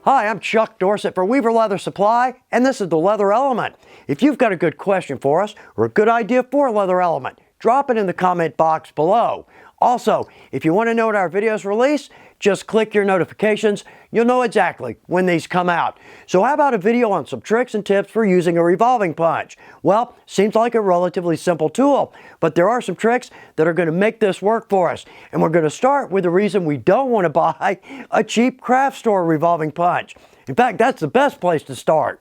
Hi, I'm Chuck Dorsett for Weaver Leather Supply, and this is the Leather Element. If you've got a good question for us or a good idea for a Leather Element, drop it in the comment box below. Also, if you want to know when our videos release, just click your notifications. You'll know exactly when these come out. So how about a video on some tricks and tips for using a revolving punch? Well, seems like a relatively simple tool, but there are some tricks that are going to make this work for us. And we're going to start with the reason we don't want to buy a cheap craft store revolving punch. In fact, that's the best place to start.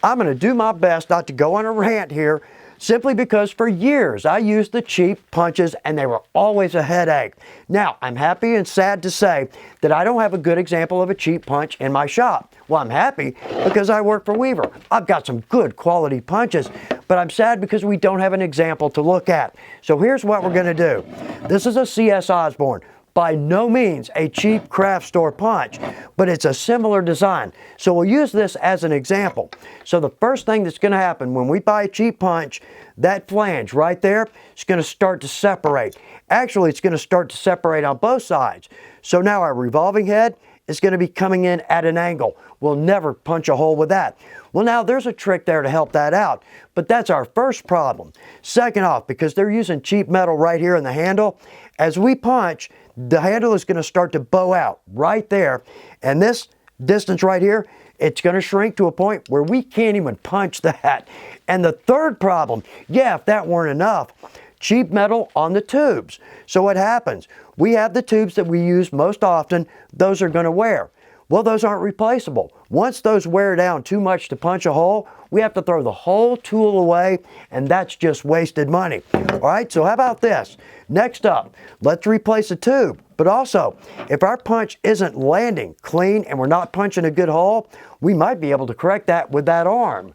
I'm going to do my best not to go on a rant here, simply because for years I used the cheap punches and they were always a headache. Now, I'm happy and sad to say that I don't have a good example of a cheap punch in my shop. Well, I'm happy because I work for Weaver. I've got some good quality punches, but I'm sad because we don't have an example to look at. So here's what we're going to do. This is a C.S. Osborne. By no means a cheap craft store punch, but it's a similar design. So we'll use this as an example. So the first thing that's going to happen when we buy a cheap punch, that flange right there is going to start to separate. Actually, it's going to start to separate on both sides. So now our revolving head is going to be coming in at an angle. We'll never punch a hole with that. Well, now there's a trick there to help that out, but that's our first problem. Second off, because they're using cheap metal right here in the handle, as we punch, the handle is going to start to bow out right there, and this distance right here, it's going to shrink to a point where we can't even punch that. And the third problem, yeah, if that weren't enough, cheap metal on the tubes. So what happens? We have the tubes that we use most often, those are going to wear. Well, those aren't replaceable. Once those wear down too much to punch a hole, we have to throw the whole tool away, and that's just wasted money. All right, so how about this? Next up, let's replace a tube. But also, if our punch isn't landing clean and we're not punching a good hole, we might be able to correct that with that arm.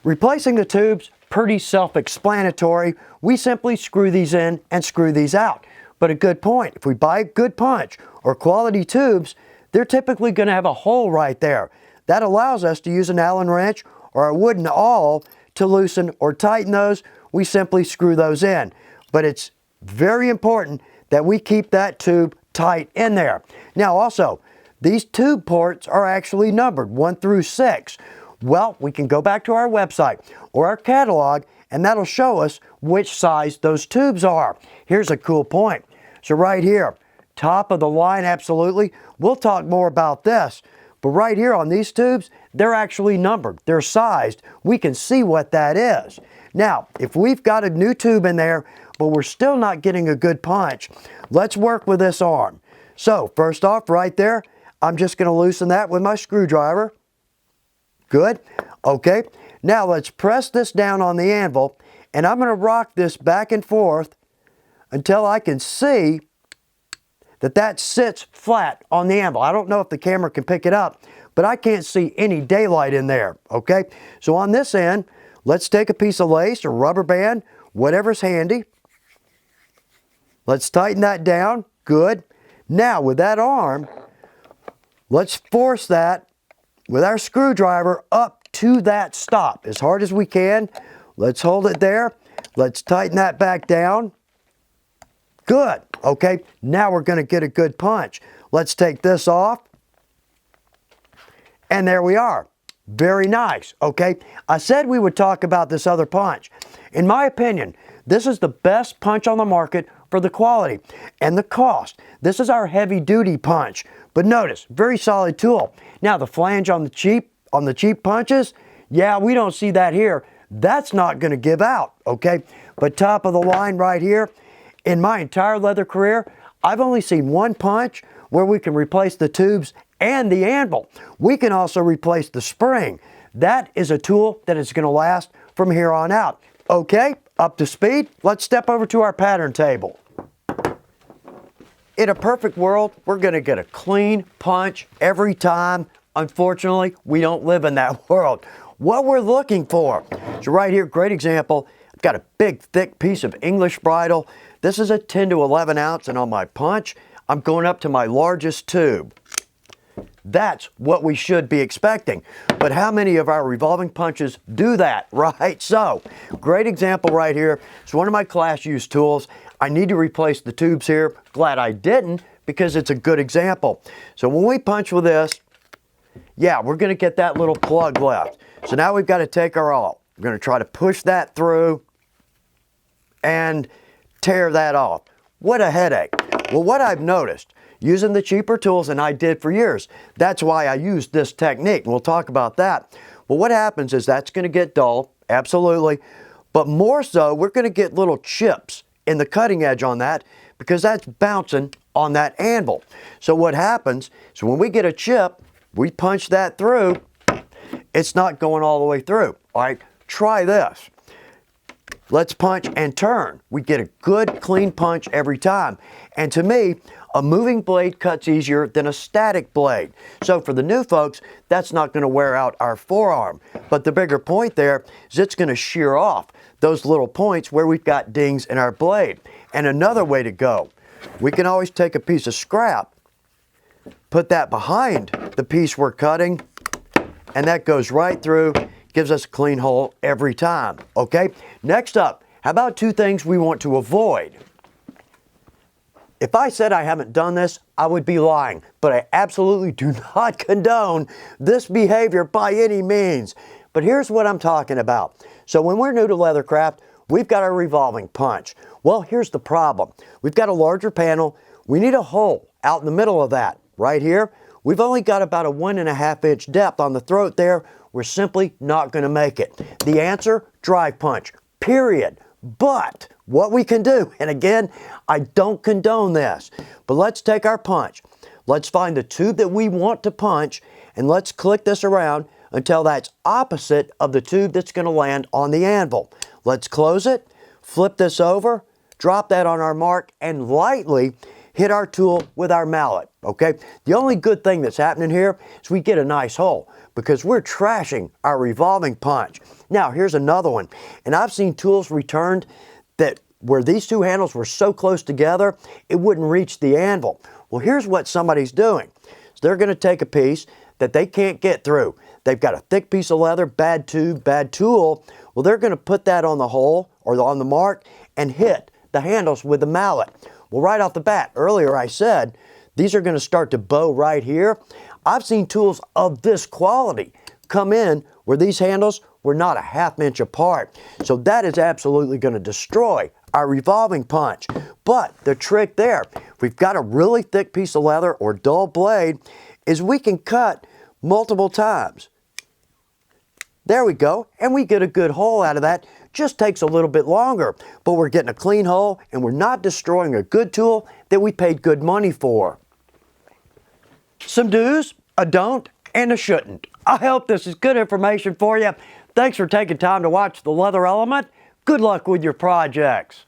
Replacing the tubes, pretty self-explanatory. We simply screw these in and screw these out. But a good point, if we buy a good punch or quality tubes, they're typically going to have a hole right there. That allows us to use an Allen wrench or a wooden awl to loosen or tighten those. We simply screw those in. But it's very important that we keep that tube tight in there. Now also, these tube ports are actually numbered 1 through 6. Well, we can go back to our website or our catalog, and that'll show us which size those tubes are. Here's a cool point. So right here, top of the line, absolutely. We'll talk more about this. But right here on these tubes, they're actually numbered. They're sized. We can see what that is. Now, if we've got a new tube in there, but we're still not getting a good punch, let's work with this arm. So first off, right there, I'm just going to loosen that with my screwdriver. Good. Okay. Now let's press this down on the anvil, and I'm going to rock this back and forth until I can see that that sits flat on the anvil. I don't know if the camera can pick it up, but I can't see any daylight in there. Okay. So on this end, let's take a piece of lace or rubber band, whatever's handy. Let's tighten that down. Good. Now with that arm, let's force that with our screwdriver up to that stop as hard as we can. Let's hold it there. Let's tighten that back down. Good. Okay, now we're going to get a good punch. Let's take this off. And there we are. Very nice. Okay, I said we would talk about this other punch. In my opinion, this is the best punch on the market for the quality and the cost. This is our heavy duty punch. But notice, very solid tool. Now the flange on the cheap punches, yeah, we don't see that here. That's not going to give out, okay? But top of the line right here, in my entire leather career, I've only seen one punch where we can replace the tubes and the anvil. We can also replace the spring. That is a tool that is going to last from here on out. Okay, up to speed. Let's step over to our pattern table. In a perfect world, we're going to get a clean punch every time. Unfortunately, we don't live in that world. What we're looking for. So right here, great example. I've got a big, thick piece of English bridle. This is a 10 to 11 ounce, and on my punch, I'm going up to my largest tube. That's what we should be expecting. But how many of our revolving punches do that, right? So, great example right here. It's one of my class use tools. I need to replace the tubes here. Glad I didn't, because it's a good example. So when we punch with this, yeah, we're going to get that little plug left. So now we've got to take our awl. We're going to try to push that through and tear that off. What a headache. Well, what I've noticed using the cheaper tools, and I did for years, that's why I used this technique. We'll talk about that. Well, what happens is that's going to get dull, absolutely, but more so, we're going to get little chips in the cutting edge on that because that's bouncing on that anvil. So what happens is when we get a chip, we punch that through, it's not going all the way through. All right, try this. Let's punch and turn. We get a good clean punch every time. And to me, a moving blade cuts easier than a static blade. So for the new folks, that's not going to wear out our forearm. But the bigger point there is it's going to shear off those little points where we've got dings in our blade. And another way to go, we can always take a piece of scrap, put that behind the piece we're cutting, and that goes right through, gives us a clean hole every time, okay? Next up, how about two things we want to avoid? If I said I haven't done this, I would be lying, but I absolutely do not condone this behavior by any means. But here's what I'm talking about. So when we're new to leathercraft, we've got our revolving punch. Well, here's the problem. We've got a larger panel. We need a hole out in the middle of that. Right here, we've only got about a 1.5 inch depth on the throat there. We're simply not going to make it. The answer, drive punch, period. But what we can do, and again, I don't condone this, but let's take our punch. Let's find the tube that we want to punch, and let's click this around until that's opposite of the tube that's going to land on the anvil. Let's close it, flip this over, drop that on our mark, and lightly hit our tool with our mallet, okay? The only good thing that's happening here is we get a nice hole because we're trashing our revolving punch. Now, here's another one, and I've seen tools returned that where these two handles were so close together, it wouldn't reach the anvil. Well, here's what somebody's doing. So they're gonna take a piece that they can't get through. They've got a thick piece of leather, bad tube, bad tool. Well, they're gonna put that on the hole or on the mark and hit the handles with the mallet. Well, right off the bat, earlier I said, these are going to start to bow right here. I've seen tools of this quality come in where these handles were not a 1/2 inch apart. So that is absolutely going to destroy our revolving punch. But the trick there, if we've got a really thick piece of leather or dull blade, is we can cut multiple times. There we go, and we get a good hole out of that. Just takes a little bit longer, but we're getting a clean hole and we're not destroying a good tool that we paid good money for. Some do's, a don't, and a shouldn't. I hope this is good information for you. Thanks for taking time to watch The Leather Element. Good luck with your projects.